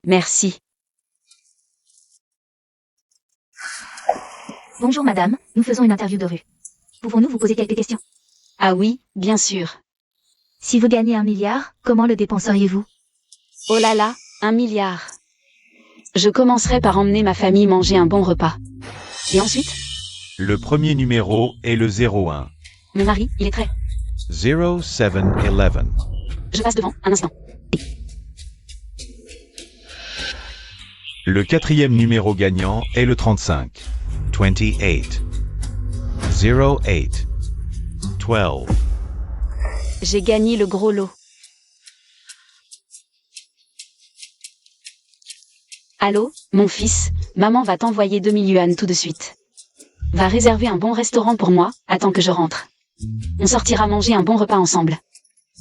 Merci. Bonjour madame, nous faisons une interview de rue. Pouvons-nous vous poser quelques questions? Ah oui, bien sûr. Si vous gagnez 1 milliard, comment le dépenseriez-vous? Oh là là, 1 milliard. Je commencerai par emmener ma famille manger un bon repas. Et ensuite? Le premier numéro est le 01. Mon mari, il est très... 0711. Je passe devant, un instant. Le quatrième numéro gagnant est le 35. 28. 08. 12. J'ai gagné le gros lot. Allô, mon fils, maman va t'envoyer 2 000 yuan tout de suite. Va réserver un bon restaurant pour moi, attends que je rentre. On sortira manger un bon repas ensemble.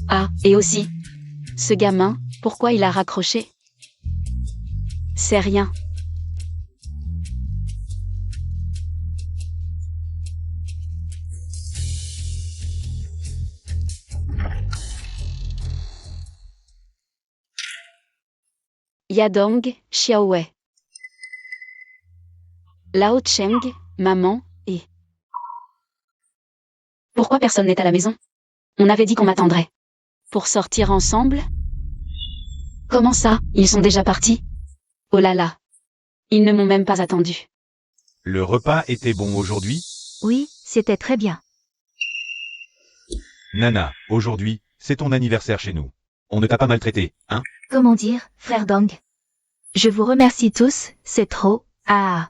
Ah, et aussi, ce gamin, pourquoi il a raccroché? C'est rien. Yadong, Xiaowei. Lao Cheng, maman, et... Pourquoi personne n'est à la maison? On avait dit qu'on m'attendrait. Pour sortir ensemble? Comment ça, ils sont déjà partis? Oh là là. Ils ne m'ont même pas attendu. Le repas était bon aujourd'hui? Oui, c'était très bien. Nana, aujourd'hui, c'est ton anniversaire chez nous. On ne t'a pas maltraité, hein? Comment dire, frère Dong? Je vous remercie tous, c'est trop. Ah.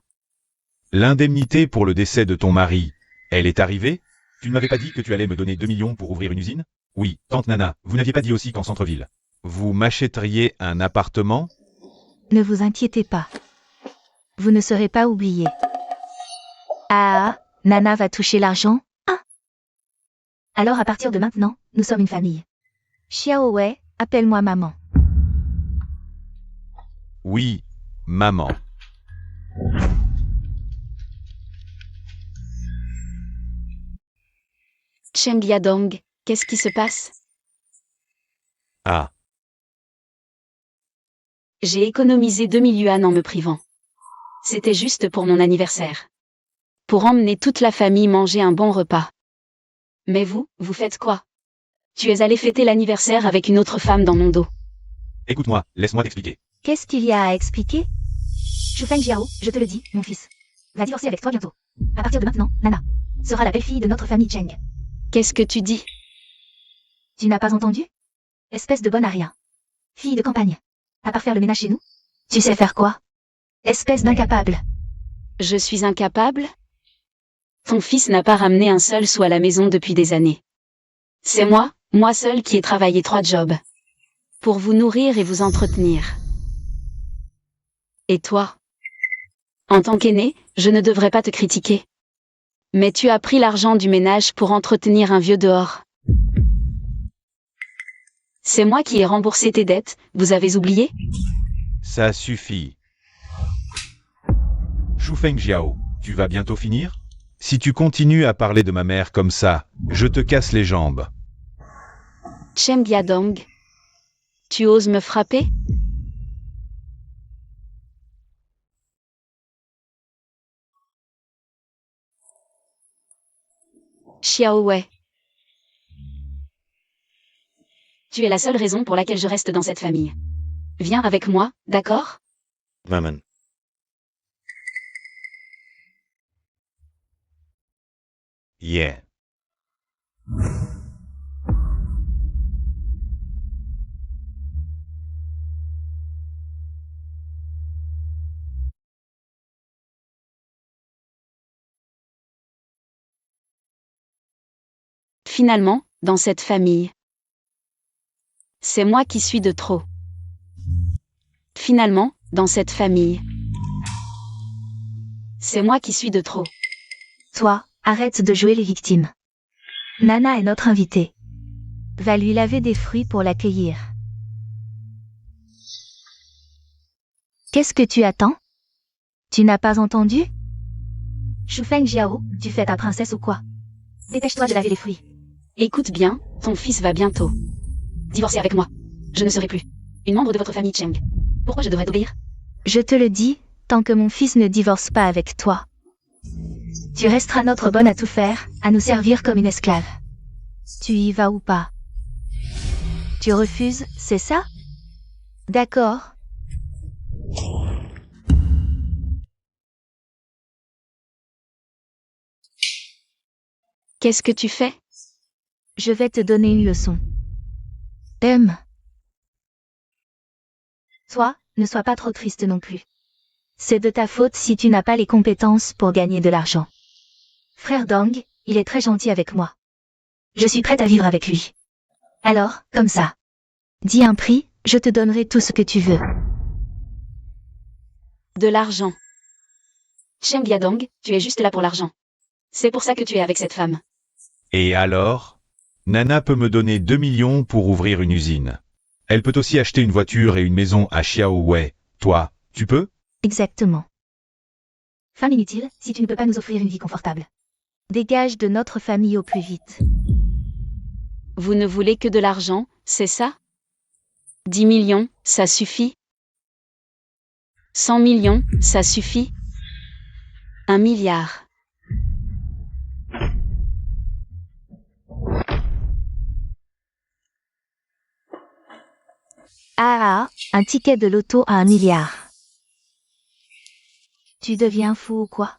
L'indemnité pour le décès de ton mari, elle est arrivée? Tu ne m'avais pas dit que tu allais me donner 2 millions pour ouvrir une usine? Oui, tante Nana, vous n'aviez pas dit aussi qu'en centre-ville, vous m'achèteriez un appartement? Ne vous inquiétez pas. Vous ne serez pas oublié. Ah, Nana va toucher l'argent? Ah. Alors à partir de maintenant, nous sommes une famille. Xiaowei, appelle-moi maman. Oui, maman. Cheng Yadong, qu'est-ce qui se passe? Ah, J'ai économisé 2 000 yuan en me privant. C'était juste pour mon anniversaire. Pour emmener toute la famille manger un bon repas. Mais vous faites quoi? Tu es allé fêter l'anniversaire avec une autre femme dans mon dos. écoute-moi, laisse-moi t'expliquer. Qu'est-ce qu'il y a à expliquer? Shufeng Jiao, je te le dis, mon fils, va divorcer avec toi bientôt. À partir de maintenant, Nana sera la belle-fille de notre famille Cheng. Qu'est-ce que tu dis? Tu n'as pas entendu? Espèce de bonne à rien. Fille de campagne. À part faire le ménage chez nous? Tu sais faire quoi? Espèce d'incapable. Je suis incapable? Ton fils n'a pas ramené un seul sou à la maison depuis des années. C'est moi seul qui ai travaillé 3 jobs. Pour vous nourrir et vous entretenir. Et toi? En tant qu'aîné, je ne devrais pas te critiquer. Mais tu as pris l'argent du ménage pour entretenir un vieux dehors. C'est moi qui ai remboursé tes dettes, vous avez oublié? Ça suffit. Shufeng Jiao, tu vas bientôt finir? Si tu continues à parler de ma mère comme ça, je te casse les jambes. Cheng Yadong. Tu oses me frapper? Xiaowei. Tu es la seule raison pour laquelle je reste dans cette famille. Viens avec moi, d'accord? Maman. Yeah. Finalement, dans cette famille. C'est moi qui suis de trop. Finalement, dans cette famille. C'est moi qui suis de trop. Toi, arrête de jouer les victimes. Nana est notre invitée. Va lui laver des fruits pour l'accueillir. Qu'est-ce que tu attends? Tu n'as pas entendu? Shufeng Jiao, tu fais ta princesse ou quoi? Dépêche-toi de laver les fruits. Écoute bien, ton fils va bientôt divorcer avec moi. Je ne serai plus une membre de votre famille Cheng. Pourquoi je devrais t'obéir? Je te le dis, tant que mon fils ne divorce pas avec toi. Tu resteras notre bonne à tout faire, à nous servir comme une esclave. Tu y vas ou pas? Tu refuses, c'est ça? D'accord. Qu'est-ce que tu fais? Je vais te donner une leçon. Toi, ne sois pas trop triste non plus. C'est de ta faute si tu n'as pas les compétences pour gagner de l'argent. Frère Dong, il est très gentil avec moi. Je suis prête à vivre avec lui. Alors, comme ça. Dis un prix, je te donnerai tout ce que tu veux. De l'argent. Cheng Biadong, tu es juste là pour l'argent. C'est pour ça que tu es avec cette femme. Et alors? Nana peut me donner 2 millions pour ouvrir une usine. Elle peut aussi acheter une voiture et une maison à Xiaowei. Toi, tu peux? Exactement. Femme inutile, si tu ne peux pas nous offrir une vie confortable. Dégage de notre famille au plus vite. Vous ne voulez que de l'argent, c'est ça? 10 millions, ça suffit? 100 millions, ça suffit? 1 milliard. Un ticket de loto à 1 milliard. Tu deviens fou ou quoi?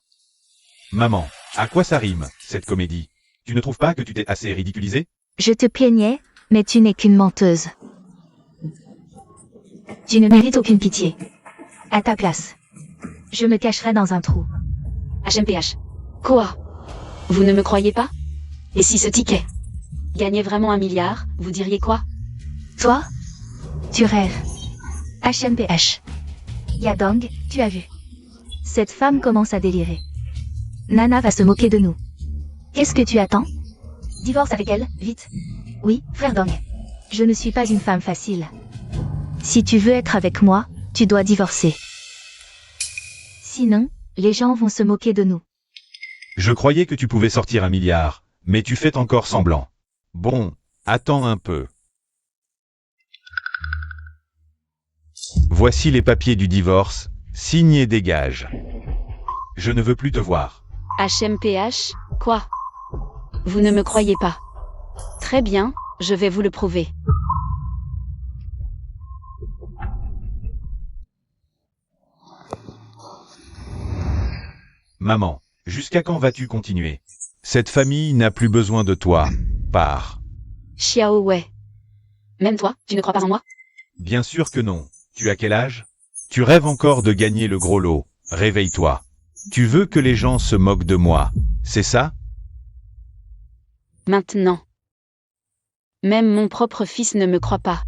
Maman, à quoi ça rime, cette comédie? Tu ne trouves pas que tu t'es assez ridiculisé? Je te plaignais, mais tu n'es qu'une menteuse. Tu ne mérites aucune pitié. À ta place, je me cacherai dans un trou. HMPH. Quoi? Vous ne me croyez pas? Et si ce ticket gagnait vraiment 1 milliard, vous diriez quoi? Toi? Tu rêves. HMPH. Yadong, tu as vu. Cette femme commence à délirer. Nana va se moquer de nous. Qu'est-ce que tu attends? Divorce avec elle, vite. Oui, frère Dong. Je ne suis pas une femme facile. Si tu veux être avec moi, tu dois divorcer. Sinon, les gens vont se moquer de nous. Je croyais que tu pouvais sortir 1 milliard, mais tu fais encore semblant. Bon, attends un peu. Voici les papiers du divorce, signe et dégage. Je ne veux plus te voir. HMPH, quoi? Vous ne me croyez pas? Très bien, je vais vous le prouver. Maman, jusqu'à quand vas-tu continuer? Cette famille n'a plus besoin de toi. Pars. Xiaowei. Même toi, tu ne crois pas en moi? Bien sûr que non. Tu as quel âge? Tu rêves encore de gagner le gros lot. Réveille-toi. Tu veux que les gens se moquent de moi, c'est ça? Maintenant. Même mon propre fils ne me croit pas.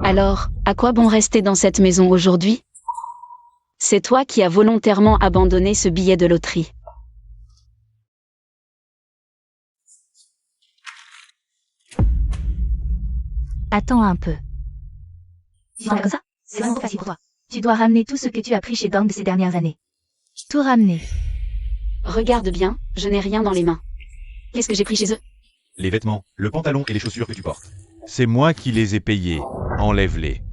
Alors, à quoi bon rester dans cette maison aujourd'hui? C'est toi qui as volontairement abandonné ce billet de loterie. Attends un peu. Tu t'en vas comme ça? C'est vraiment trop facile pour toi. Tu dois ramener tout ce que tu as pris chez Dong de ces dernières années. Tout ramener. Regarde bien, je n'ai rien dans les mains. Qu'est-ce que j'ai pris chez eux? Les vêtements, le pantalon et les chaussures que tu portes. C'est moi qui les ai payés. Enlève-les.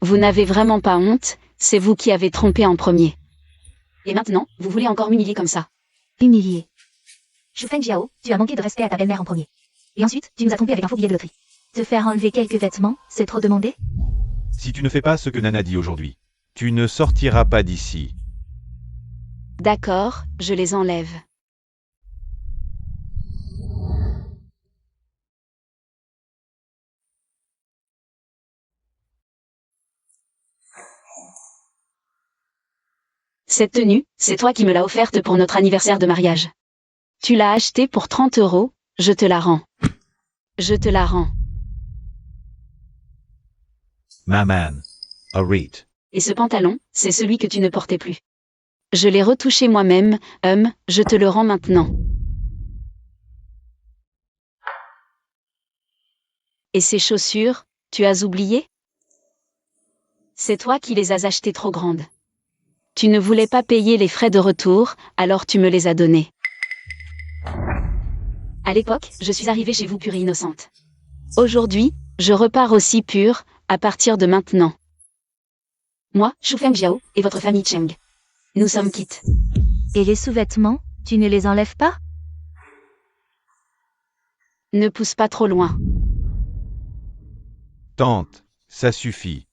Vous n'avez vraiment pas honte, c'est vous qui avez trompé en premier. Et maintenant, vous voulez encore m'humilier comme ça? Humilié. Shufeng Jiao, tu as manqué de respect à ta belle-mère en premier. Et ensuite, tu nous as trompé avec un faux billet de loterie. Te faire enlever quelques vêtements, c'est trop demandé? Si tu ne fais pas ce que Nana dit aujourd'hui, tu ne sortiras pas d'ici. D'accord, je les enlève. Cette tenue, c'est toi qui me l'as offerte pour notre anniversaire de mariage. Tu l'as achetée pour 30 €, je te la rends. Je te la rends. Maman. Arrête. Et ce pantalon, c'est celui que tu ne portais plus. Je l'ai retouché moi-même, je te le rends maintenant. Et ces chaussures, tu as oublié? C'est toi qui les as achetées trop grandes. Tu ne voulais pas payer les frais de retour, alors tu me les as donnés. À l'époque, je suis arrivée chez vous pure et innocente. Aujourd'hui, je repars aussi pure, à partir de maintenant. Moi, Shufeng Jiao, et votre famille Cheng. Nous sommes quittes. Et les sous-vêtements, tu ne les enlèves pas? Ne pousse pas trop loin. Tante, ça suffit.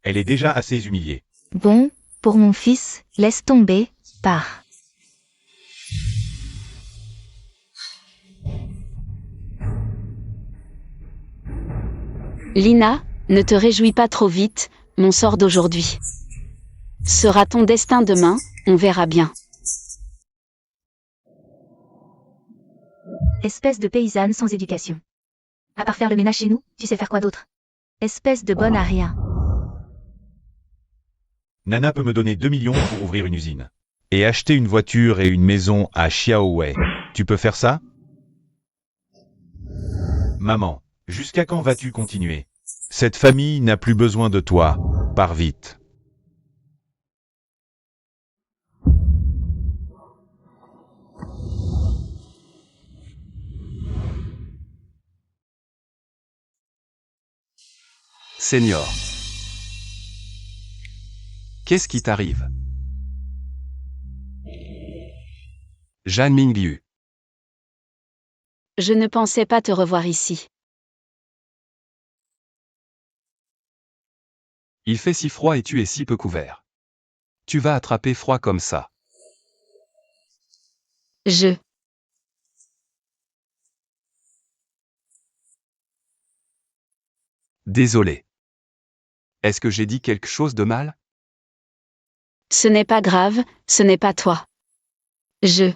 Elle est déjà assez humiliée. Bon, pour mon fils, laisse tomber, pars. Lina, ne te réjouis pas trop vite, mon sort d'aujourd'hui. Sera ton destin demain, on verra bien. Espèce de paysanne sans éducation. À part faire le ménage chez nous, tu sais faire quoi d'autre? Espèce de bonne à rien. Nana peut me donner 2 millions pour ouvrir une usine. Et acheter une voiture et une maison à Xiaowei. Tu peux faire ça? Maman, jusqu'à quand vas-tu continuer? Cette famille n'a plus besoin de toi. Pars vite. Senior. Qu'est-ce qui t'arrive? Jeanne Mingliu. Je ne pensais pas te revoir ici. Il fait si froid et tu es si peu couvert. Tu vas attraper froid comme ça. Désolé. Est-ce que j'ai dit quelque chose de mal? Ce n'est pas grave, ce n'est pas toi. Je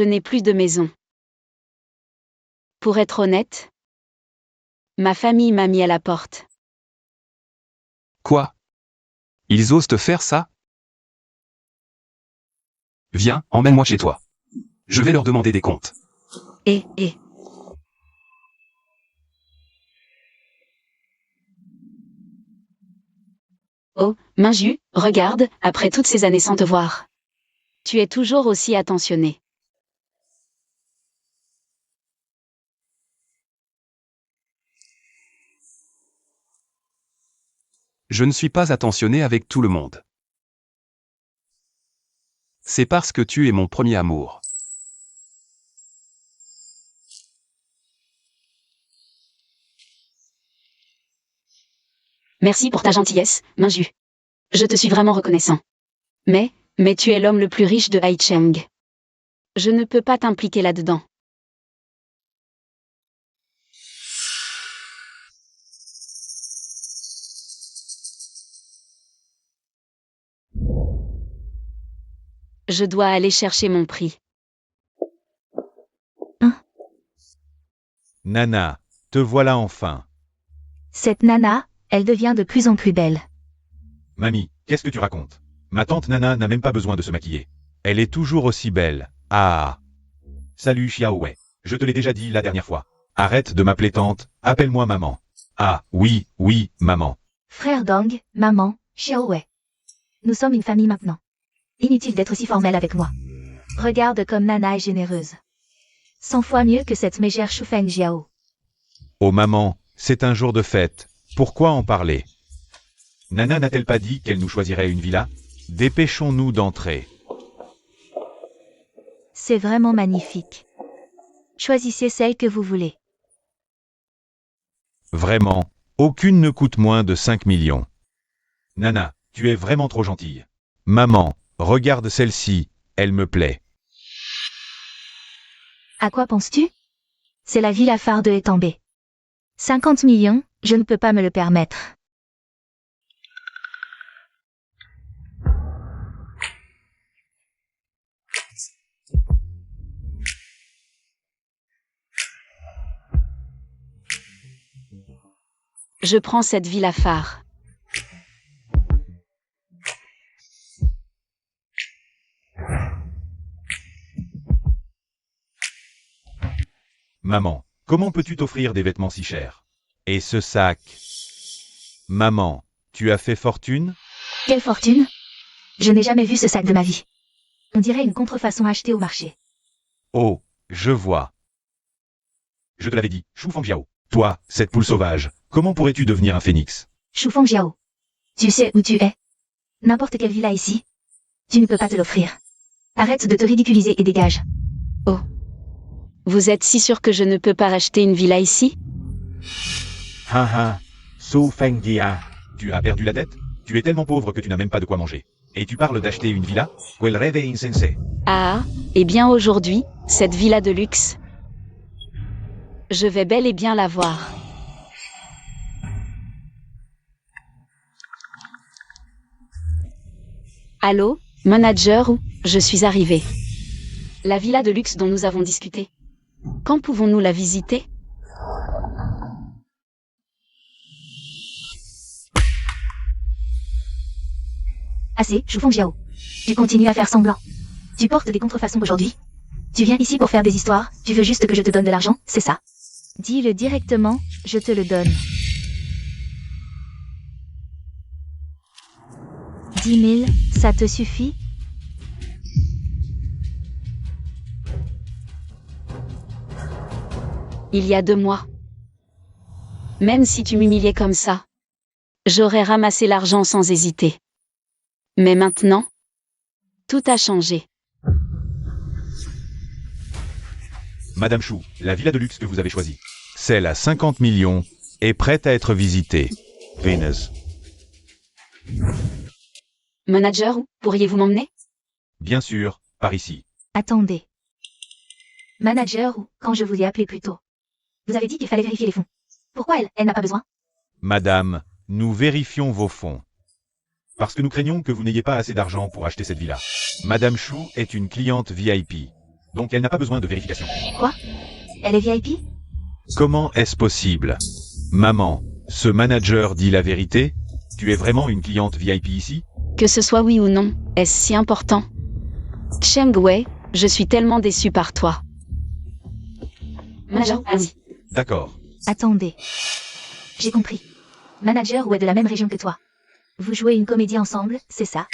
n'ai plus de maison. Pour être honnête, ma famille m'a mis à la porte. Quoi? Ils osent te faire ça? Viens, emmène-moi chez toi. Je vais leur demander des comptes. Oh, Minju, regarde, après toutes ces années sans te voir. Tu es toujours aussi attentionné. Je ne suis pas attentionné avec tout le monde. C'est parce que tu es mon premier amour. Merci pour ta gentillesse, Minju. Je te suis vraiment reconnaissant. Mais tu es l'homme le plus riche de Haicheng. Je ne peux pas t'impliquer là-dedans. Je dois aller chercher mon prix. Nana, te voilà enfin. Cette nana, elle devient de plus en plus belle. Mamie, qu'est-ce que tu racontes? Ma tante Nana n'a même pas besoin de se maquiller. Elle est toujours aussi belle. Ah. Salut Xiaowei. Je te l'ai déjà dit la dernière fois. Arrête de m'appeler tante, appelle-moi maman. Ah, oui, maman. Frère Dong, maman, Xiaowei. Nous sommes une famille maintenant. Inutile d'être si formel avec moi. Regarde comme Nana est généreuse. 100 fois mieux que cette mégère Shufeng Jiao. Oh maman, c'est un jour de fête. Pourquoi en parler? Nana n'a-t-elle pas dit qu'elle nous choisirait une villa? Dépêchons-nous d'entrer. C'est vraiment magnifique. Choisissez celle que vous voulez. Vraiment, aucune ne coûte moins de 5 millions. Nana, tu es vraiment trop gentille. Maman, regarde celle-ci, elle me plaît. À quoi penses-tu? C'est la villa phare de Etambé. 50 millions, je ne peux pas me le permettre. Je prends cette villa phare. Maman, comment peux-tu t'offrir des vêtements si chers? Et ce sac? Maman, tu as fait fortune? Quelle fortune? Je n'ai jamais vu ce sac de ma vie. On dirait une contrefaçon achetée au marché. Oh, je vois. Je te l'avais dit, Shu Fangjiao. Toi, cette poule sauvage, comment pourrais-tu devenir un phénix? Shu Fangjiao. Tu sais où tu es? N'importe quelle villa ici. Tu ne peux pas te l'offrir. Arrête de te ridiculiser et dégage. Oh. Vous êtes si sûr que je ne peux pas racheter une villa ici? Haha, Su Fengjia. Tu as perdu la tête? Tu es tellement pauvre que tu n'as même pas de quoi manger. Et tu parles d'acheter une villa? Quel rêve insensé. Ah, eh bien aujourd'hui, cette villa de luxe. Je vais bel et bien la voir. Allô, manager, je suis arrivé. La villa de luxe dont nous avons discuté. Quand pouvons-nous la visiter? Assez, Shu Fangjiao. Tu continues à faire semblant. Tu portes des contrefaçons aujourd'hui. Tu viens ici pour faire des histoires, tu veux juste que je te donne de l'argent, c'est ça? Dis-le directement, je te le donne. 10 000, ça te suffit? Il y a 2 mois. Même si tu m'humiliais comme ça, j'aurais ramassé l'argent sans hésiter. Mais maintenant, tout a changé. Madame Shu, la villa de luxe que vous avez choisie, celle à 50 millions, est prête à être visitée. Venus. Manager, pourriez-vous m'emmener? Bien sûr, par ici. Attendez. Manager, quand je vous ai appelé plus tôt. Vous avez dit qu'il fallait vérifier les fonds. Pourquoi elle n'a pas besoin? Madame, nous vérifions vos fonds. Parce que nous craignons que vous n'ayez pas assez d'argent pour acheter cette villa. Madame Shu est une cliente VIP. Donc elle n'a pas besoin de vérification. Quoi? Elle est VIP? Comment est-ce possible? Maman, ce manager dit la vérité? Tu es vraiment une cliente VIP ici? Que ce soit oui ou non, est-ce si important? Cheng Wei, je suis tellement déçu par toi. Manager, allez-y. D'accord. Attendez. J'ai compris. Manager ou est de la même région que toi. Vous jouez une comédie ensemble, c'est ça?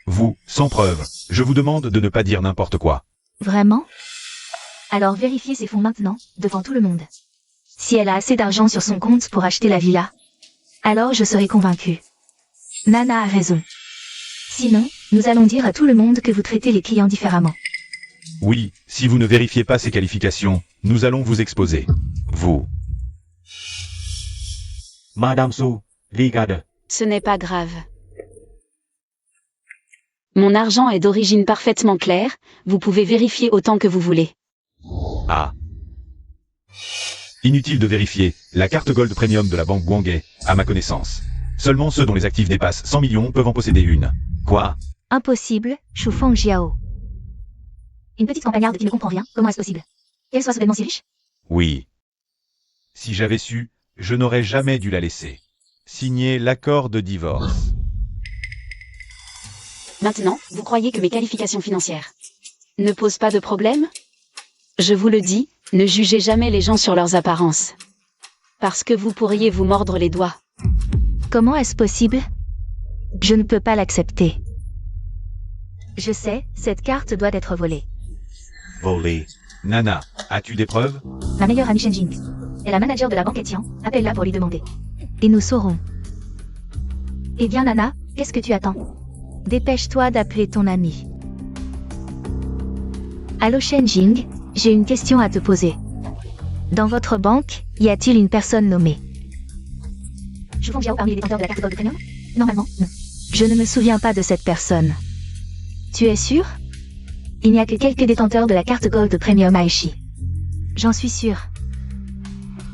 Vous, sans preuve, je vous demande de ne pas dire n'importe quoi. Vraiment? Alors vérifiez ses fonds maintenant, devant tout le monde. Si elle a assez d'argent sur son compte pour acheter la villa, alors je serai convaincu. Nana a raison. Sinon, nous allons dire à tout le monde que vous traitez les clients différemment. Oui, si vous ne vérifiez pas ces qualifications, nous allons vous exposer. Vous. Madame Su, regarde. Ce n'est pas grave. Mon argent est d'origine parfaitement claire, vous pouvez vérifier autant que vous voulez. Ah. Inutile de vérifier, la carte Gold Premium de la banque Guanghe, à ma connaissance. Seulement ceux dont les actifs dépassent 100 millions peuvent en posséder une. Quoi? Impossible, Shu Fangjiao. Une petite campagnarde qui ne comprend rien, comment est-ce possible? Qu'elle soit soudainement si riche? Oui. Si j'avais su, je n'aurais jamais dû la laisser. Signer l'accord de divorce. Maintenant, vous croyez que mes qualifications financières ne posent pas de problème? Je vous le dis, ne jugez jamais les gens sur leurs apparences. Parce que vous pourriez vous mordre les doigts. Comment est-ce possible? Je ne peux pas l'accepter. Je sais, cette carte doit être volée. Volé. Nana, as-tu des preuves? Ma meilleure amie Shenjing est la manager de la banque Etian, appelle-la pour lui demander. Et nous saurons. Eh bien Nana, qu'est-ce que tu attends? Dépêche-toi d'appeler ton ami. Allô Shenjing, j'ai une question à te poser. Dans votre banque, y a-t-il une personne nommée Shu Fangjiao parmi les détenteurs de la carte Gold Premium? Normalement, non. Je ne me souviens pas de cette personne. Tu es sûr? Il n'y a que quelques détenteurs de la carte Gold Premium Aishi. J'en suis sûr.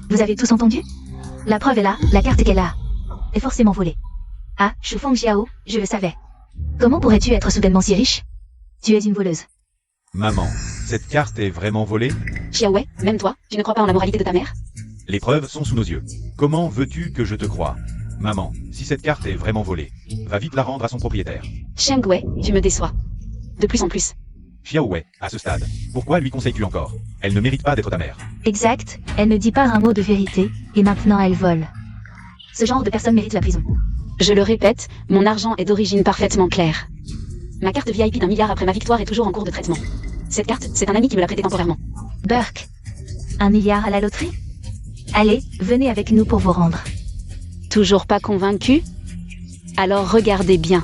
Vous avez tous entendu? La preuve est là, la carte qu'elle a est forcément volée. Ah, Shu Fangjiao, je le savais. Comment pourrais-tu être soudainement si riche? Tu es une voleuse. Maman, cette carte est vraiment volée? Xiaowei, même toi, tu ne crois pas en la moralité de ta mère? Les preuves sont sous nos yeux. Comment veux-tu que je te croie? Maman, si cette carte est vraiment volée, va vite la rendre à son propriétaire. Cheng Wei, tu me déçois. De plus en plus. Xiaowei, à ce stade, pourquoi lui conseilles-tu encore? Elle ne mérite pas d'être ta mère. Exact, elle ne dit pas un mot de vérité, et maintenant elle vole. Ce genre de personne mérite la prison. Je le répète, mon argent est d'origine parfaitement claire. Ma carte VIP d'1 milliard après ma victoire est toujours en cours de traitement. Cette carte, c'est un ami qui me l'a prêtée temporairement. Burke. 1 milliard à la loterie? Allez, venez avec nous pour vous rendre. Toujours pas convaincu? Alors regardez bien.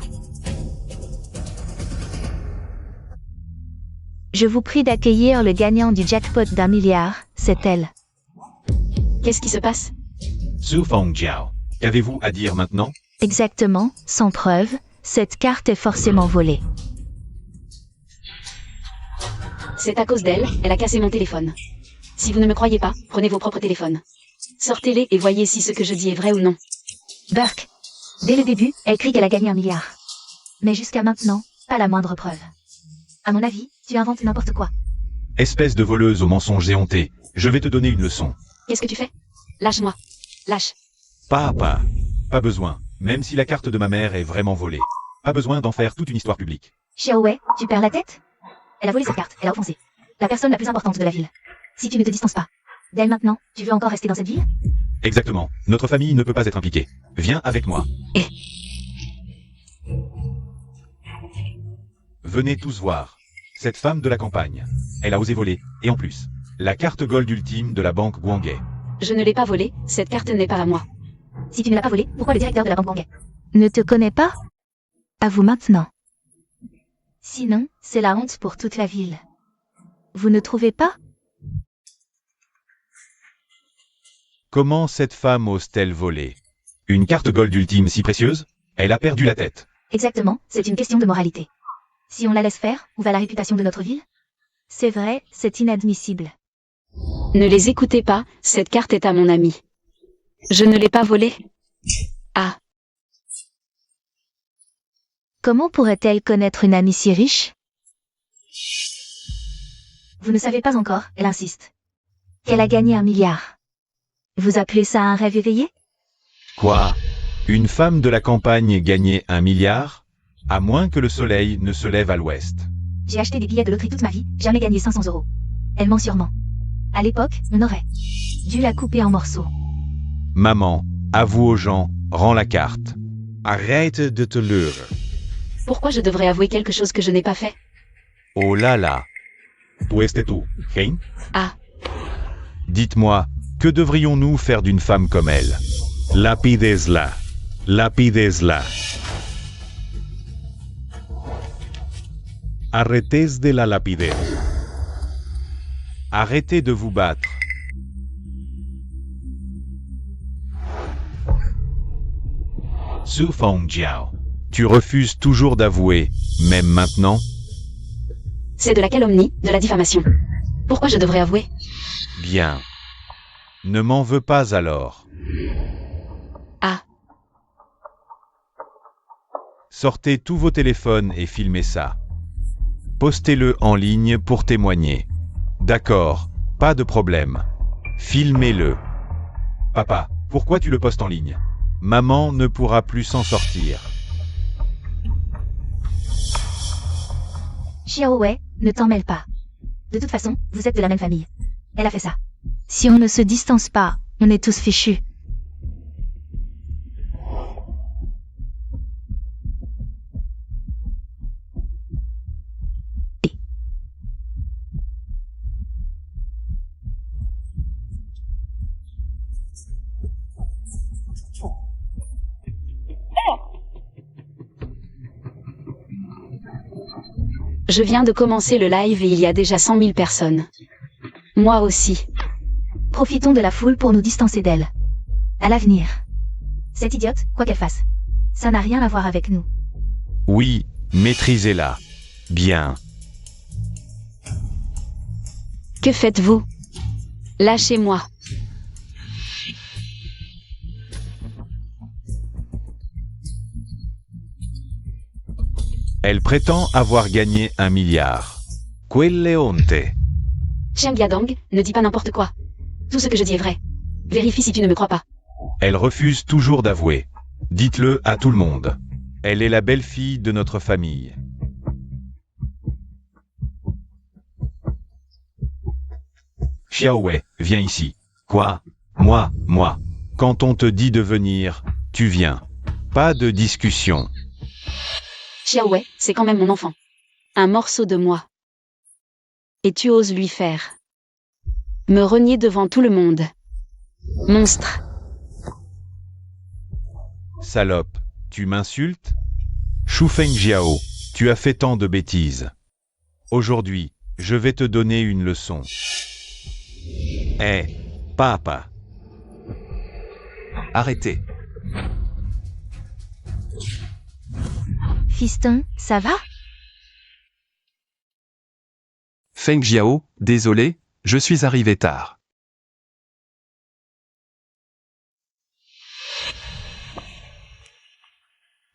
Je vous prie d'accueillir le gagnant du jackpot d'1 milliard, c'est elle. Qu'est-ce qui se passe? Su Fengjiao, qu'avez-vous à dire maintenant? Exactement, sans preuve, cette carte est forcément volée. C'est à cause d'elle, elle a cassé mon téléphone. Si vous ne me croyez pas, prenez vos propres téléphones. Sortez-les et voyez si ce que je dis est vrai ou non. Burke. Dès le début, elle crie qu'elle a gagné 1 milliard. Mais jusqu'à maintenant, pas la moindre preuve. À mon avis, tu inventes n'importe quoi. Espèce de voleuse aux mensonges éhontés, je vais te donner une leçon. Qu'est-ce que tu fais? Lâche-moi. Lâche. Pas besoin, même si la carte de ma mère est vraiment volée. Pas besoin d'en faire toute une histoire publique. Xiaowei, tu perds la tête? Elle a volé cette carte, elle a offensé la personne la plus importante de la ville. Si tu ne te distances pas d'elle maintenant, tu veux encore rester dans cette ville? Exactement, notre famille ne peut pas être impliquée. Viens avec moi. Venez tous voir. Cette femme de la campagne. Elle a osé voler, et en plus, la carte gold ultime de la banque Guanghe. Je ne l'ai pas volée, cette carte n'est pas à moi. Si tu ne l'as pas volée, pourquoi le directeur de la banque Guanghe ne te connaît pas? Avoue maintenant. Sinon, c'est la honte pour toute la ville. Vous ne trouvez pas? Comment cette femme ose-t-elle voler? Une carte gold ultime si précieuse? Elle a perdu la tête. Exactement, c'est une question de moralité. Si on la laisse faire, où va la réputation de notre ville? C'est vrai, c'est inadmissible. Ne les écoutez pas, cette carte est à mon ami. Je ne l'ai pas volée. Ah. Comment pourrait-elle connaître une amie si riche? Vous ne savez pas encore, elle insiste. Qu'elle a gagné 1 milliard. Vous appelez ça un rêve éveillé? Quoi? Une femme de la campagne gagner 1 milliard? À moins que le soleil ne se lève à l'ouest. J'ai acheté des billets de loterie toute ma vie, jamais gagné 500 €. Elle ment sûrement. À l'époque, on aurait dû la couper en morceaux. Maman, avoue aux gens, rends la carte. Arrête de te leurrer. Pourquoi je devrais avouer quelque chose que je n'ai pas fait? Oh là là. Où est-ce tout, Hein? Ah. Dites-moi, que devrions-nous faire d'une femme comme elle? Lapidez-la. Lapidez-la. Arrêtez de la lapider. Arrêtez de vous battre. Su Fengjiao. Tu refuses toujours d'avouer, même maintenant? C'est de la calomnie, de la diffamation. Pourquoi je devrais avouer? Bien. Ne m'en veux pas alors. Ah. Sortez tous vos téléphones et filmez ça. Postez-le en ligne pour témoigner. D'accord, pas de problème. Filmez-le. Papa, pourquoi tu le postes en ligne? Maman ne pourra plus s'en sortir. Xiaowei, ne t'en mêle pas. De toute façon, vous êtes de la même famille. Elle a fait ça. Si on ne se distance pas, on est tous fichus. Je viens de commencer le live et il y a déjà 100 000 personnes. Moi aussi. Profitons de la foule pour nous distancer d'elle. À l'avenir. Cette idiote, quoi qu'elle fasse, ça n'a rien à voir avec nous. Oui, maîtrisez-la. Bien. Que faites-vous? Lâchez-moi. Elle prétend avoir gagné 1 milliard. Quelle honte. Cheng Yadong, ne dis pas n'importe quoi. Tout ce que je dis est vrai. Vérifie si tu ne me crois pas. Elle refuse toujours d'avouer. Dites-le à tout le monde. Elle est la belle-fille de notre famille. Xiaowei, viens ici. Quoi? Moi. Quand on te dit de venir, tu viens. Pas de discussion. Xiaowei, c'est quand même mon enfant. Un morceau de moi. Et tu oses lui faire. Me renier devant tout le monde. Monstre. Salope, tu m'insultes? Shufeng Jiao, tu as fait tant de bêtises. Aujourd'hui, je vais te donner une leçon. Hé, papa. Arrêtez. Fiston, ça va? Feng Jiao, désolé, je suis arrivé tard.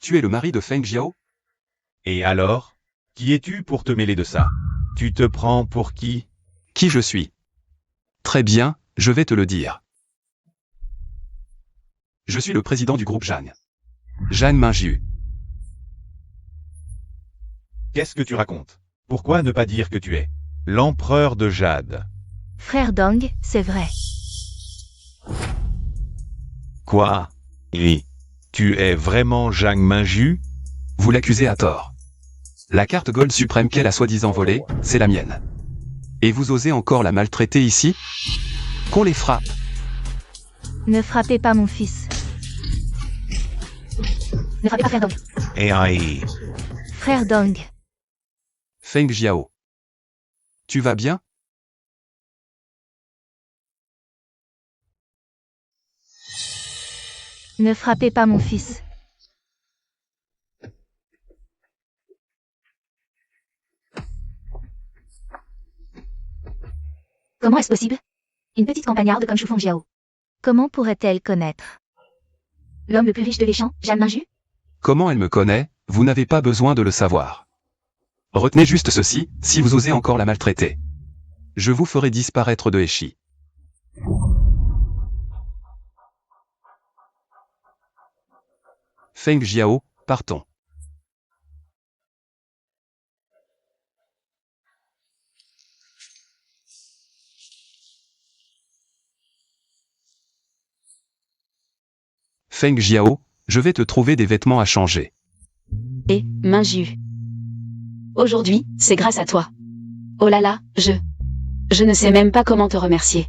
Tu es le mari de Feng Jiao? Et alors? Qui es-tu pour te mêler de ça? Tu te prends pour qui? Qui je suis? Très bien, je vais te le dire. Je suis le président du groupe Jeanne. Jeanne Minju. Qu'est-ce que tu racontes? Pourquoi ne pas dire que tu es l'empereur de Jade? Frère Dong, c'est vrai. Quoi? Oui. Tu es vraiment Zhang Minju? Vous l'accusez à tort. La carte Gold suprême qu'elle a soi-disant volée, c'est la mienne. Et vous osez encore la maltraiter ici? Qu'on les frappe. Ne frappez pas mon fils. Ne frappez pas Frère Dong. AI. Frère Dong. Feng Jiao. Tu vas bien? Ne frappez pas mon fils. Comment est-ce possible? Une petite campagnarde comme Shufeng Jiao. Comment pourrait-elle connaître l'homme le plus riche de les champs, Jeanne Minju? Comment elle me connaît, vous n'avez pas besoin de le savoir. Retenez juste ceci, si vous osez encore la maltraiter. Je vous ferai disparaître de Heshi. Feng Jiao, partons. Feng Jiao, je vais te trouver des vêtements à changer. Et, Minju. Aujourd'hui, c'est grâce à toi. Oh là là, je ne sais même pas comment te remercier.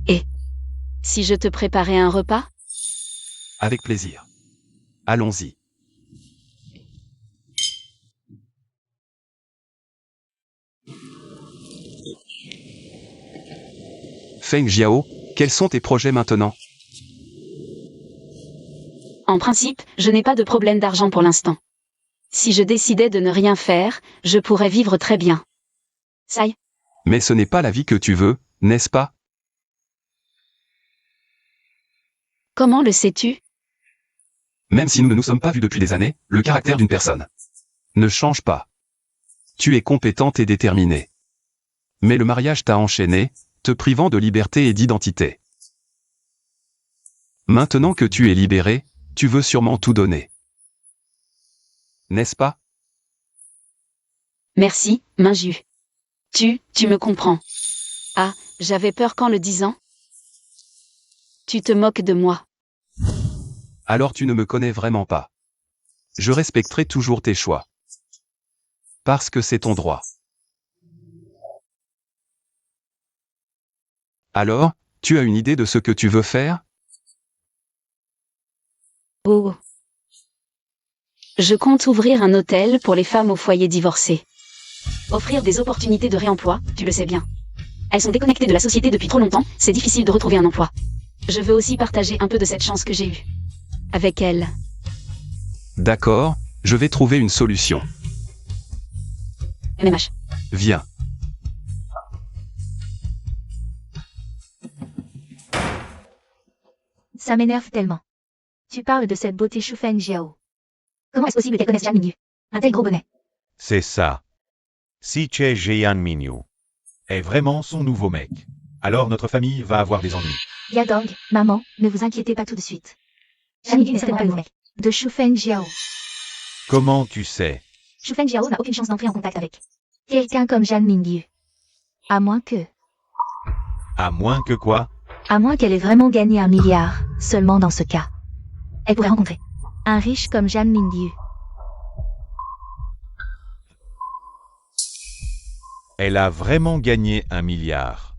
Et si je te préparais un repas? Avec plaisir. Allons-y. Feng Jiao, quels sont tes projets maintenant? En principe, je n'ai pas de problème d'argent pour l'instant. Si je décidais de ne rien faire, je pourrais vivre très bien. Sai, Mais ce n'est pas la vie que tu veux, n'est-ce pas? comment le sais-tu? Même si nous ne nous sommes pas vus depuis des années, le caractère d'une personne ne change pas. Tu es compétente et déterminée. Mais le mariage t'a enchaîné, te privant de liberté et d'identité. Maintenant que tu es libéré, tu veux sûrement tout donner. N'est-ce pas? Merci, Minju. Tu me comprends. Ah, j'avais peur qu'en le disant. Tu te moques de moi. Alors tu ne me connais vraiment pas. Je respecterai toujours tes choix. Parce que c'est ton droit. Alors, tu as une idée de ce que tu veux faire? Oh. Je compte ouvrir un hôtel pour les femmes au foyer divorcées. Offrir des opportunités de réemploi, tu le sais bien. Elles sont déconnectées de la société depuis trop longtemps, c'est difficile de retrouver un emploi. Je veux aussi partager un peu de cette chance que j'ai eue. Avec elles. D'accord, je vais trouver une solution. MMH. Viens. Ça m'énerve tellement. Tu parles de cette beauté Shufeng Jiao. Comment est-ce possible qu'elle connaisse Jeanne Minju? Un tel gros bonnet. C'est ça. Si Che Jian Minyu est vraiment son nouveau mec, alors notre famille va avoir des ennuis. Yadong, maman, ne vous inquiétez pas tout de suite. Jeanne Minju n'est certainement pas le nouveau mec de Shufeng Jiao. Comment tu sais? Shufeng Jiao n'a aucune chance d'entrer en contact avec quelqu'un comme Jeanne Minju. À moins que... À moins que quoi? À moins qu'elle ait vraiment gagné 1 milliard. Seulement dans ce cas, elle pourrait rencontrer un riche comme Jang Min-gyu. Elle a vraiment gagné 1 milliard.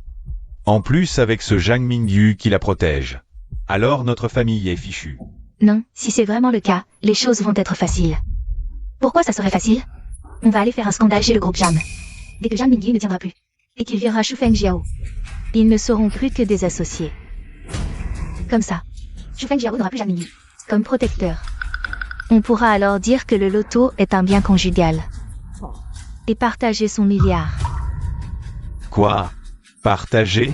En plus avec ce Jang Min-gyu qui la protège. Alors notre famille est fichue. Non, si c'est vraiment le cas, les choses vont être faciles. Pourquoi ça serait facile? On va aller faire un scandale chez le groupe Jam. Dès que Jang Min-gyu ne tiendra plus, et qu'il virera Shu Fengjiao, ils ne seront plus que des associés. Comme ça, Shu Fengjiao n'aura plus Jang Min-gyu comme protecteur. On pourra alors dire que le loto est un bien conjugal. Et partager son milliard. Quoi? Partager?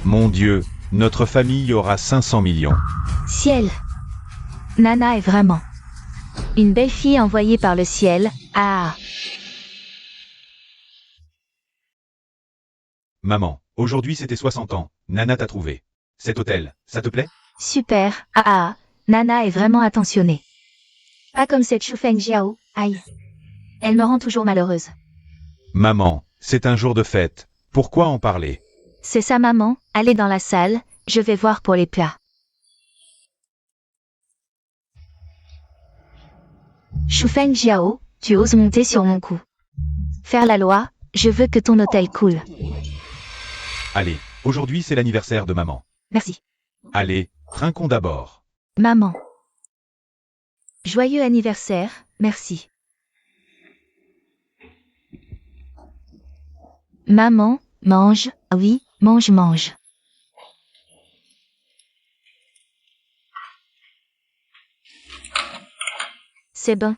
Mon Dieu, notre famille aura 500 millions. Ciel. Nana est vraiment une belle fille envoyée par le ciel. Ah. Maman, aujourd'hui c'était 60 ans. Nana t'a trouvé. Cet hôtel, ça te plaît? Super. Ah. Nana est vraiment attentionnée. Pas comme cette Shu Fengjiao. Aïe. Elle me rend toujours malheureuse. Maman, c'est un jour de fête. Pourquoi en parler? C'est ça maman, allez dans la salle, je vais voir pour les plats. Shu Fengjiao, tu oses monter sur mon cou. Faire la loi, je veux que ton hôtel coule. Allez, aujourd'hui c'est l'anniversaire de maman. Merci. Allez, trinquons d'abord. Maman. Joyeux anniversaire, merci. Maman, mange, oui, mange. C'est bon.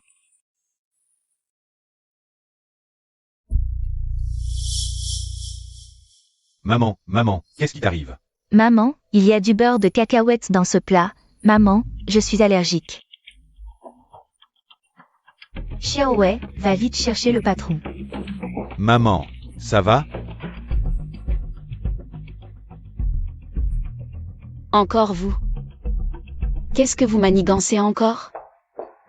Maman, qu'est-ce qui t'arrive? Maman, il y a du beurre de cacahuète dans ce plat. Maman, je suis allergique. Xiaowei, va vite chercher le patron. Maman, ça va? Encore vous. Qu'est-ce que vous manigancez encore?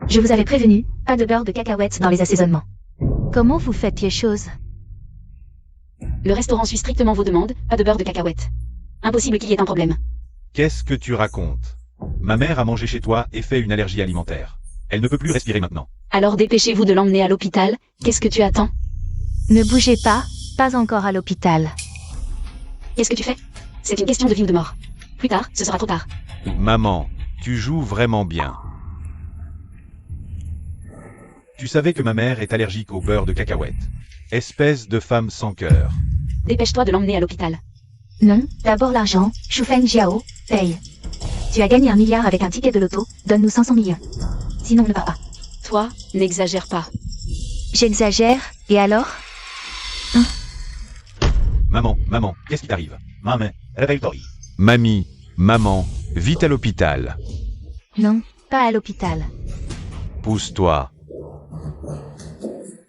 Je vous avais prévenu, pas de beurre de cacahuète dans les assaisonnements. Comment vous faites les choses? Le restaurant suit strictement vos demandes, pas de beurre de cacahuète. Impossible qu'il y ait un problème. Qu'est-ce que tu racontes? Ma mère a mangé chez toi et fait une allergie alimentaire. Elle ne peut plus respirer maintenant. Alors dépêchez-vous de l'emmener à l'hôpital, qu'est-ce que tu attends? Ne bougez pas encore à l'hôpital. Qu'est-ce que tu fais? C'est une question de vie ou de mort. Plus tard, ce sera trop tard. Maman, tu joues vraiment bien. Tu savais que ma mère est allergique au beurre de cacahuète. Espèce de femme sans cœur. Dépêche-toi de l'emmener à l'hôpital. Non, d'abord l'argent, Shu Fengjiao, paye. Tu as gagné 1 milliard avec un ticket de loto, donne-nous 500 millions. Sinon on ne va pas. Toi, n'exagère pas. J'exagère, et alors? Maman, qu'est-ce qui t'arrive? Maman, réveille-toi. Maman, vite à l'hôpital. Non, pas à l'hôpital. Pousse-toi.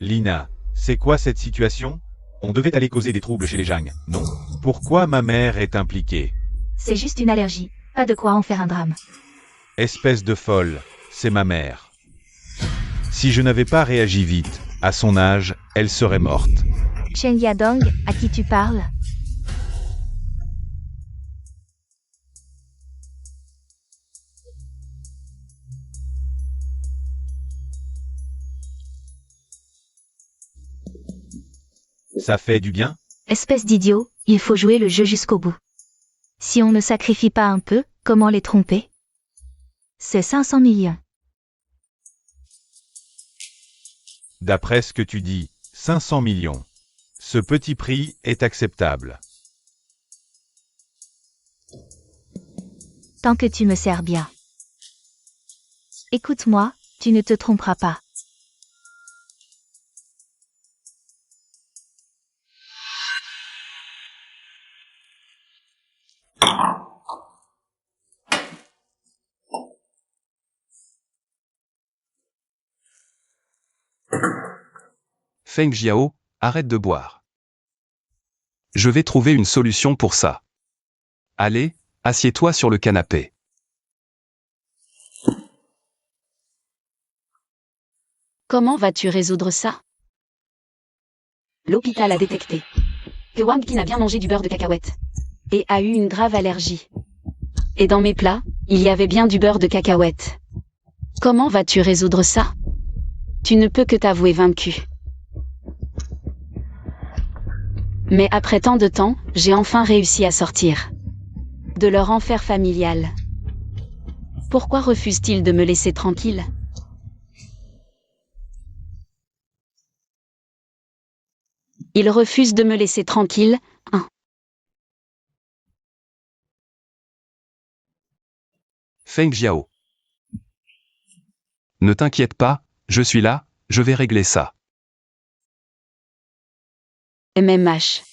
Lina, c'est quoi cette situation? On devait aller causer des troubles chez les Jang, non? Pourquoi ma mère est impliquée? C'est juste une allergie, pas de quoi en faire un drame. Espèce de folle, c'est ma mère. Si je n'avais pas réagi vite, à son âge, elle serait morte. Chen Yadong, à qui tu parles? Ça fait du bien? Espèce d'idiot, il faut jouer le jeu jusqu'au bout. Si on ne sacrifie pas un peu, comment les tromper? C'est 500 millions. D'après ce que tu dis, 500 millions. Ce petit prix est acceptable. Tant que tu me sers bien. Écoute-moi, tu ne te tromperas pas. Feng Jiao, arrête de boire. Je vais trouver une solution pour ça. Allez, assieds-toi sur le canapé. Comment vas-tu résoudre ça? L'hôpital a détecté que Wang Qin a bien mangé du beurre de cacahuète et a eu une grave allergie. Et dans mes plats, Il y avait bien du beurre de cacahuète. Comment vas-tu résoudre ça? Tu ne peux que t'avouer vaincu. Mais après tant de temps, j'ai enfin réussi à sortir de leur enfer familial. Pourquoi refuse-t-il de me laisser tranquille? Il refuse de me laisser tranquille, hein. Feng Jiao. Ne t'inquiète pas, je suis là, je vais régler ça. MMH.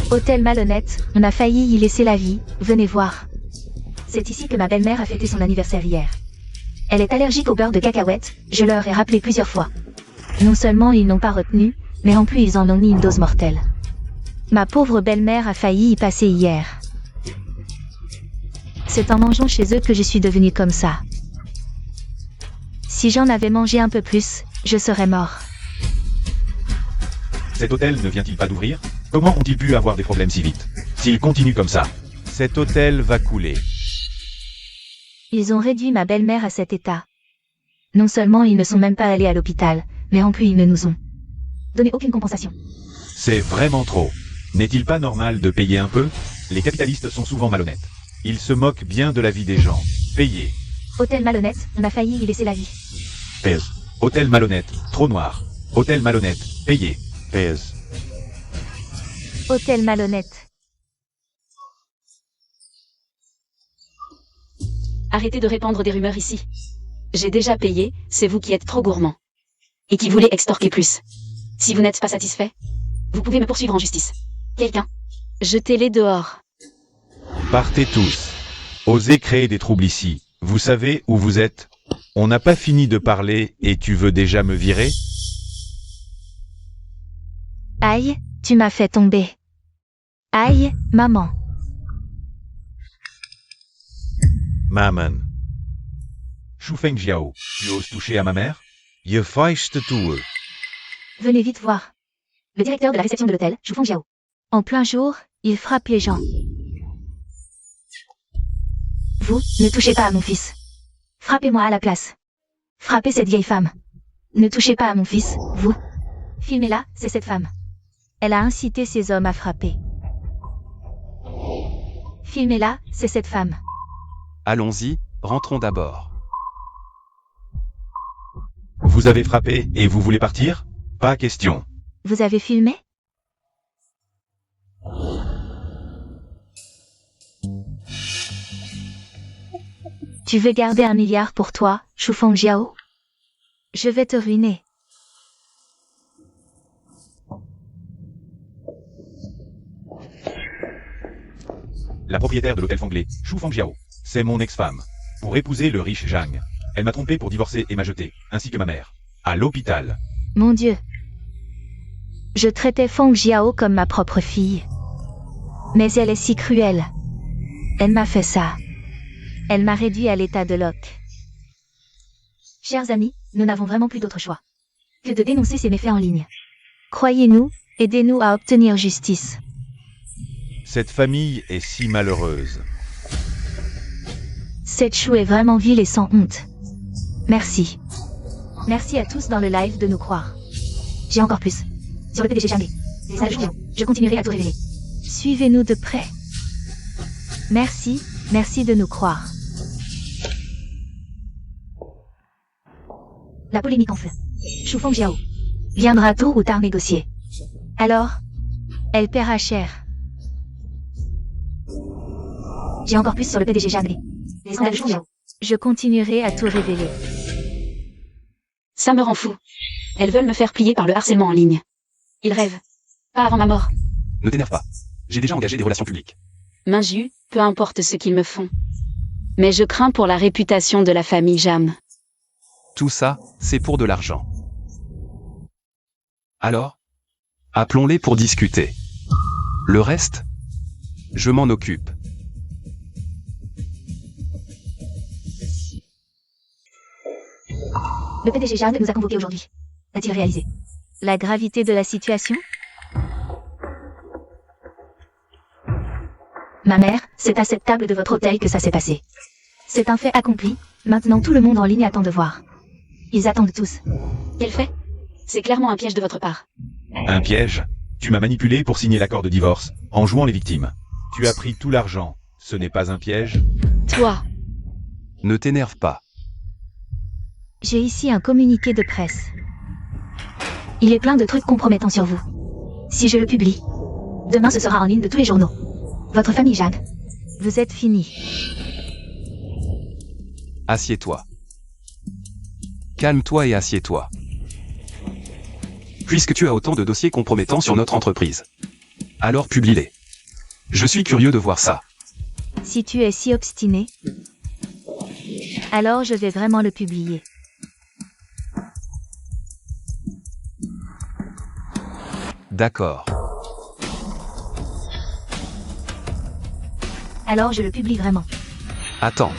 Hôtel malhonnête, on a failli y laisser la vie, venez voir. C'est ici que ma belle-mère a fêté son anniversaire hier. Elle est allergique au beurre de cacahuète, je leur ai rappelé plusieurs fois. Non seulement ils n'ont pas retenu, mais en plus ils en ont mis une dose mortelle. Ma pauvre belle-mère a failli y passer hier. C'est en mangeant chez eux que je suis devenue comme ça. Si j'en avais mangé un peu plus, je serais mort. Cet hôtel ne vient-il pas d'ouvrir? Comment ont-ils pu avoir des problèmes si vite? S'ils continuent comme ça, cet hôtel va couler. Ils ont réduit ma belle-mère à cet état. Non seulement ils ne sont même pas allés à l'hôpital, mais en plus ils ne nous ont donné aucune compensation. C'est vraiment trop. N'est-il pas normal de payer un peu? Les capitalistes sont souvent malhonnêtes. Ils se moquent bien de la vie des gens. Payez. Hôtel malhonnête, on a failli y laisser la vie. Pèse. Hôtel malhonnête, trop noir. Hôtel malhonnête, payez. Pèse. Hôtel malhonnête. Arrêtez de répandre des rumeurs ici. J'ai déjà payé, c'est vous qui êtes trop gourmand. Et qui voulez extorquer plus. Si vous n'êtes pas satisfait, vous pouvez me poursuivre en justice. Quelqu'un? Jetez-les dehors. Partez tous. Osez créer des troubles ici. Vous savez où vous êtes? On n'a pas fini de parler et tu veux déjà me virer? Aïe, tu m'as fait tomber. Aïe, maman. Maman. Shu Feng Jiao, tu oses toucher à ma mère? Je feiste tue. Venez vite voir. Le directeur de la réception de l'hôtel, Shu Feng Jiao. En plein jour, il frappe les gens. Vous, ne touchez pas à mon fils. Frappez-moi à la place. Frappez cette vieille femme. Ne touchez pas à mon fils, vous. Filmez-la, c'est cette femme. Elle a incité ces hommes à frapper. Filmez-la, c'est cette femme. Allons-y, rentrons d'abord. Vous avez frappé et vous voulez partir? Pas question. Vous avez filmé? Tu veux garder 1 milliard pour toi, Shu Feng Jiao? Je vais te ruiner. La propriétaire de l'hôtel Fanglais, Shu Feng Jiao, c'est mon ex-femme. Pour épouser le riche Zhang. Elle m'a trompé pour divorcer et m'a jeté, ainsi que ma mère. À l'hôpital. Mon Dieu. Je traitais Feng Jiao comme ma propre fille. Mais elle est si cruelle. Elle m'a fait ça. Elle m'a réduit à l'état de Locke. Chers amis, nous n'avons vraiment plus d'autre choix que de dénoncer ces méfaits en ligne. Croyez-nous, aidez-nous à obtenir justice. Cette famille est si malheureuse. Cette chou est vraiment vile et sans honte. Merci. Merci à tous dans le live de nous croire. J'ai encore plus. Sur le PDG Jungle. Les ajouts, je continuerai à tout révéler. Suivez-nous de près. Merci, merci de nous croire. La polémique en feu. Shu Feng Jiao viendra tôt ou tard négocier. Alors, elle paiera cher. J'ai encore plus sur le PDG Jungle. Les scandales Shu Feng Jiao. Je continuerai à tout révéler. Ça me rend fou. Elles veulent me faire plier par le harcèlement en ligne. Ils rêvent. Pas avant ma mort. Ne t'énerve pas. J'ai déjà engagé des relations publiques. Minju, peu importe ce qu'ils me font. Mais je crains pour la réputation de la famille Jam. Tout ça, c'est pour de l'argent. Alors, appelons-les pour discuter. Le reste, je m'en occupe. Le PDG Jang nous a convoqués aujourd'hui. A-t-il réalisé la gravité de la situation? Ma mère, c'est à cette table de votre hôtel que ça s'est passé. C'est un fait accompli. Maintenant tout le monde en ligne attend de voir. Ils attendent tous. Quel fait? C'est clairement un piège de votre part. Un piège? Tu m'as manipulé pour signer l'accord de divorce, en jouant les victimes. Tu as pris tout l'argent. Ce n'est pas un piège? Toi, Ne t'énerve pas. J'ai ici un communiqué de presse. Il est plein de trucs compromettants sur vous. Si je le publie, demain ce sera en ligne de tous les journaux. Votre famille, Jacques. Vous êtes fini. Assieds-toi. Calme-toi et assieds-toi. Puisque tu as autant de dossiers compromettants sur notre entreprise, alors publie-les. Je suis curieux de voir ça. Si tu es si obstiné, alors je vais vraiment le publier. D'accord. Alors je le publie vraiment. Attends.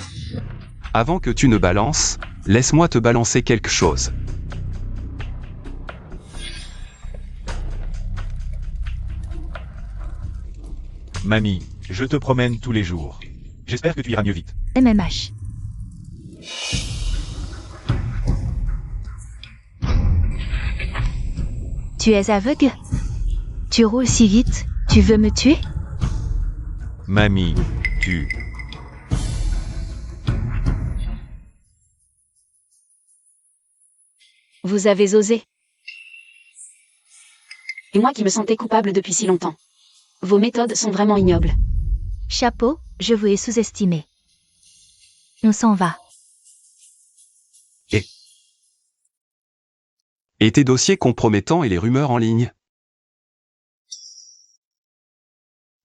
Avant que tu ne balances, laisse-moi te balancer quelque chose. Mamie, je te promène tous les jours. J'espère que tu iras mieux vite. MMH. Tu es aveugle? Tu roules si vite, tu veux me tuer? Mamie, tu... vous avez osé. Et moi qui me sentais coupable depuis si longtemps. Vos méthodes sont vraiment ignobles. Chapeau, je vous ai sous-estimé. On s'en va. Et tes dossiers compromettants et les rumeurs en ligne?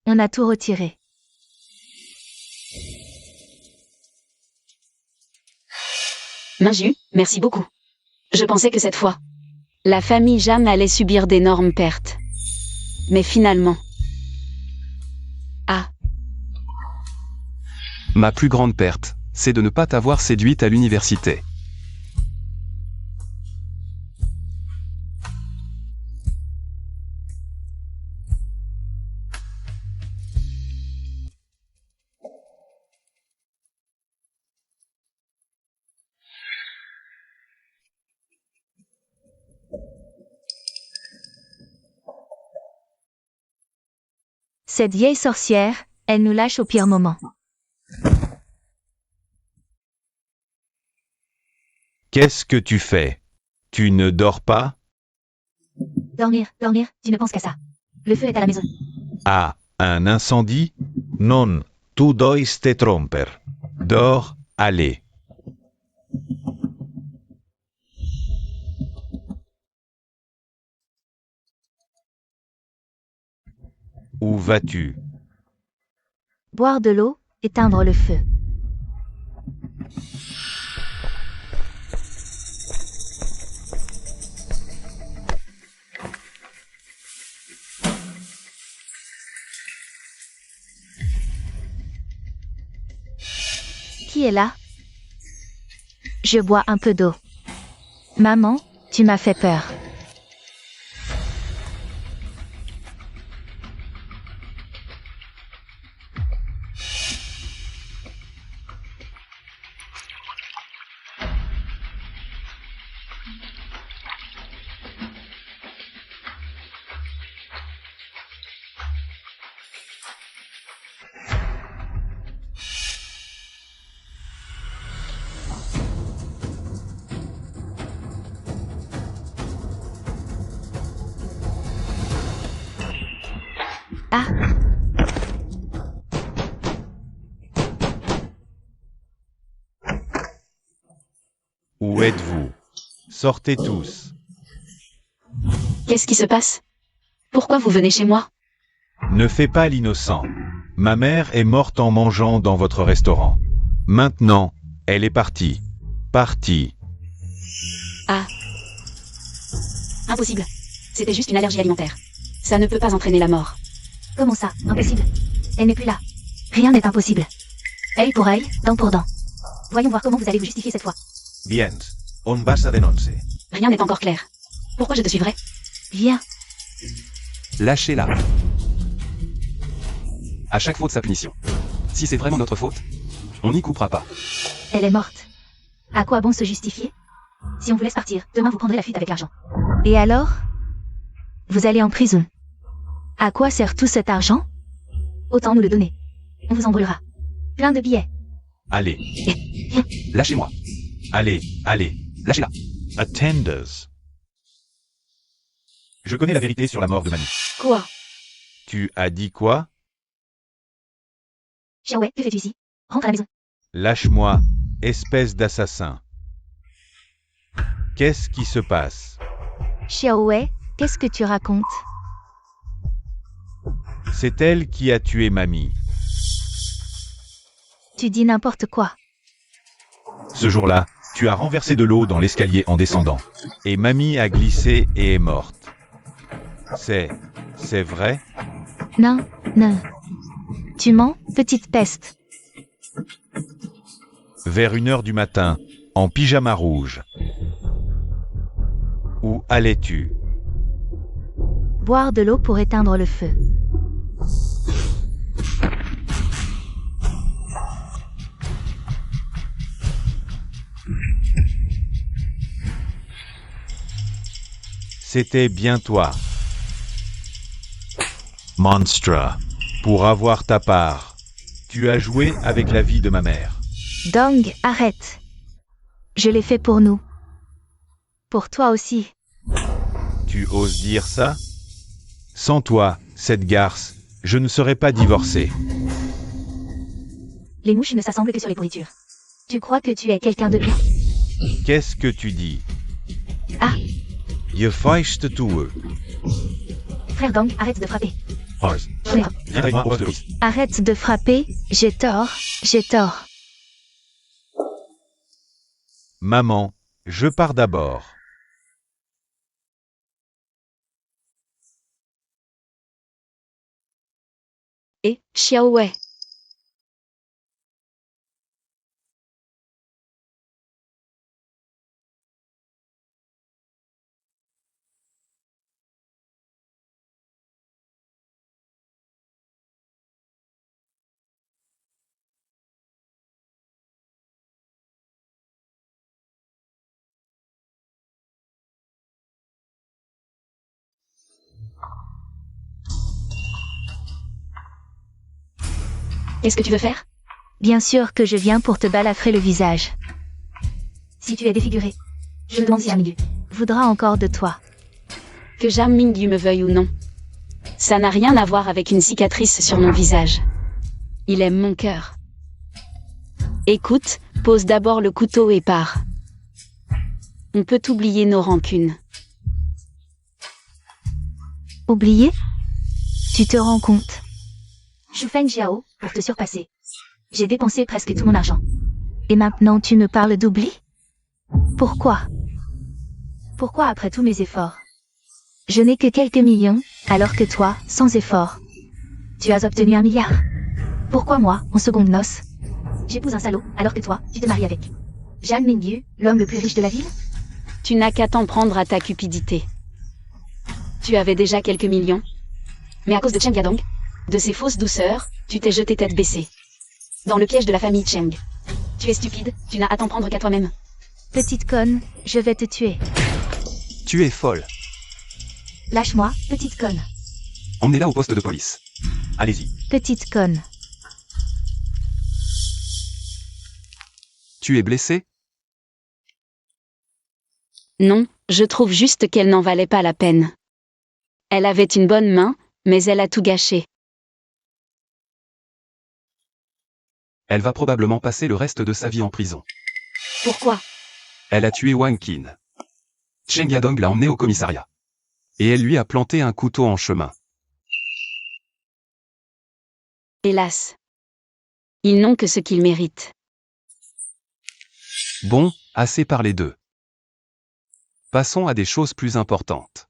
On a tout retiré. Minju, merci beaucoup. Je pensais que cette fois, la famille Jam allait subir d'énormes pertes. Mais finalement... Ah, Ma plus grande perte, c'est de ne pas t'avoir séduite à l'université. Cette vieille sorcière, elle nous lâche au pire moment. Qu'est-ce que tu fais? Tu ne dors pas? Dormir, tu ne penses qu'à ça. Le feu est à la maison. Ah, un incendie? Non, tu dois te tromper. Dors, allez. Où vas-tu? Boire de l'eau, éteindre le feu. Qui est là? Je bois un peu d'eau. Maman, tu m'as fait peur. Ah, Où êtes-vous? Sortez tous. qu'est-ce qui se passe? Pourquoi vous venez chez moi? Ne fais pas l'innocent. Ma mère est morte en mangeant dans votre restaurant. Maintenant, elle est partie. Partie. Ah. Impossible. C'était juste une allergie alimentaire. Ça ne peut pas entraîner la mort. comment ça? Impossible. Elle n'est plus là. Rien n'est impossible. Œil pour œil, dent pour dent. Voyons voir comment vous allez vous justifier cette fois. Bien. On vas a denunciar. Rien n'est encore clair. Pourquoi je te suivrais? Viens. Lâchez-la. À chaque faute sa punition. Si c'est vraiment notre faute, on n'y coupera pas. Elle est morte. À quoi bon se justifier? Si on vous laisse partir, demain vous prendrez la fuite avec l'argent. Et alors? Vous allez en prison. À quoi sert tout cet argent? Autant nous le donner. On vous en brûlera. Plein de billets. Allez, Lâchez-moi. allez, allez. Lâchez-la. Attenders. Je connais la vérité sur la mort de Manu. Quoi? Tu as dit quoi? Xiaowei, que fais-tu ici? Rentre à la maison. Lâche-moi, espèce d'assassin. Qu'est-ce qui se passe? Xiaowei, qu'est-ce que tu racontes? C'est elle qui a tué Mamie. Tu dis n'importe quoi. Ce jour-là, tu as renversé de l'eau dans l'escalier en descendant. Et Mamie a glissé et est morte. C'est vrai? Non, non. Tu mens, petite peste. Vers 1h du matin, en pyjama rouge. Où allais-tu? Boire de l'eau pour éteindre le feu. C'était bien toi. Monstre. Pour avoir ta part, tu as joué avec la vie de ma mère. Dong, arrête. Je l'ai fait pour nous. Pour toi aussi. Tu oses dire ça? Sans toi, cette garce, je ne serais pas divorcé. Les mouches ne s'assemblent que sur les pourritures. Tu crois que tu es quelqu'un de bien? Qu'est-ce que tu dis? Ah. Je feiste toe. Frère Dong, arrête de frapper. Horst, Frère, viens avec moi au poste de police. arrête de frapper. J'ai tort. J'ai tort. Maman, je pars d'abord. Et Xiaowei. Qu'est-ce que tu veux faire? Bien sûr que je viens pour te balafrer le visage. Si tu es défiguré, je me demande si Amigu voudra encore de toi. Que Jam Mingyu me veuille ou non. Ça n'a rien à voir avec une cicatrice sur mon visage. Il aime mon cœur. Écoute, pose d'abord le couteau et pars. On peut oublier nos rancunes. Oublié? Tu te rends compte? Shu Feng Jiao, pour te surpasser. J'ai dépensé presque tout mon argent. Et maintenant tu me parles d'oubli? Pourquoi? Pourquoi après tous mes efforts? Je n'ai que quelques millions, alors que toi, sans effort, tu as obtenu 1 milliard. Pourquoi moi, en seconde noce, j'épouse un salaud, alors que toi, tu te maries avec Zhang Mingyu, l'homme le plus riche de la ville? Tu n'as qu'à t'en prendre à ta cupidité. Tu avais déjà quelques millions. Mais à cause de Cheng Yadong, de ses fausses douceurs, tu t'es jeté tête baissée. Dans le piège de la famille Cheng. Tu es stupide, tu n'as à t'en prendre qu'à toi-même. Petite conne, je vais te tuer. Tu es folle. Lâche-moi, petite conne. Emmenez-la au poste de police. Allez-y. Petite conne. Tu es blessé? Non, je trouve juste qu'elle n'en valait pas la peine. Elle avait une bonne main, mais elle a tout gâché. Elle va probablement passer le reste de sa vie en prison. Pourquoi? Elle a tué Wang Qin. Cheng Yadong l'a emmené au commissariat. Et elle lui a planté un couteau en chemin. Hélas. Ils n'ont que ce qu'ils méritent. Bon, assez parlé d'eux. Passons à des choses plus importantes.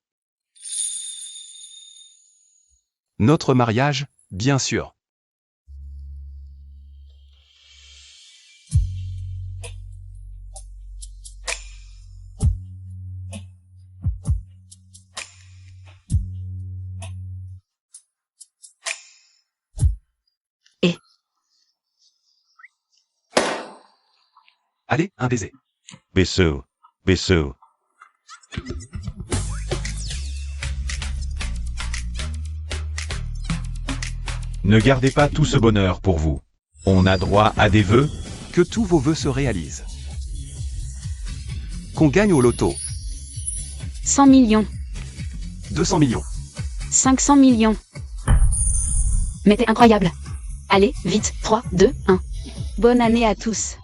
Notre mariage, bien sûr. Allez, un baiser. Bisous. Bisous. Ne gardez pas tout ce bonheur pour vous. On a droit à des vœux. Que tous vos vœux se réalisent. Qu'on gagne au loto. 100 millions. 200 millions. 500 millions. Mais t'es incroyable. Allez, vite, 3, 2, 1. Bonne année à tous.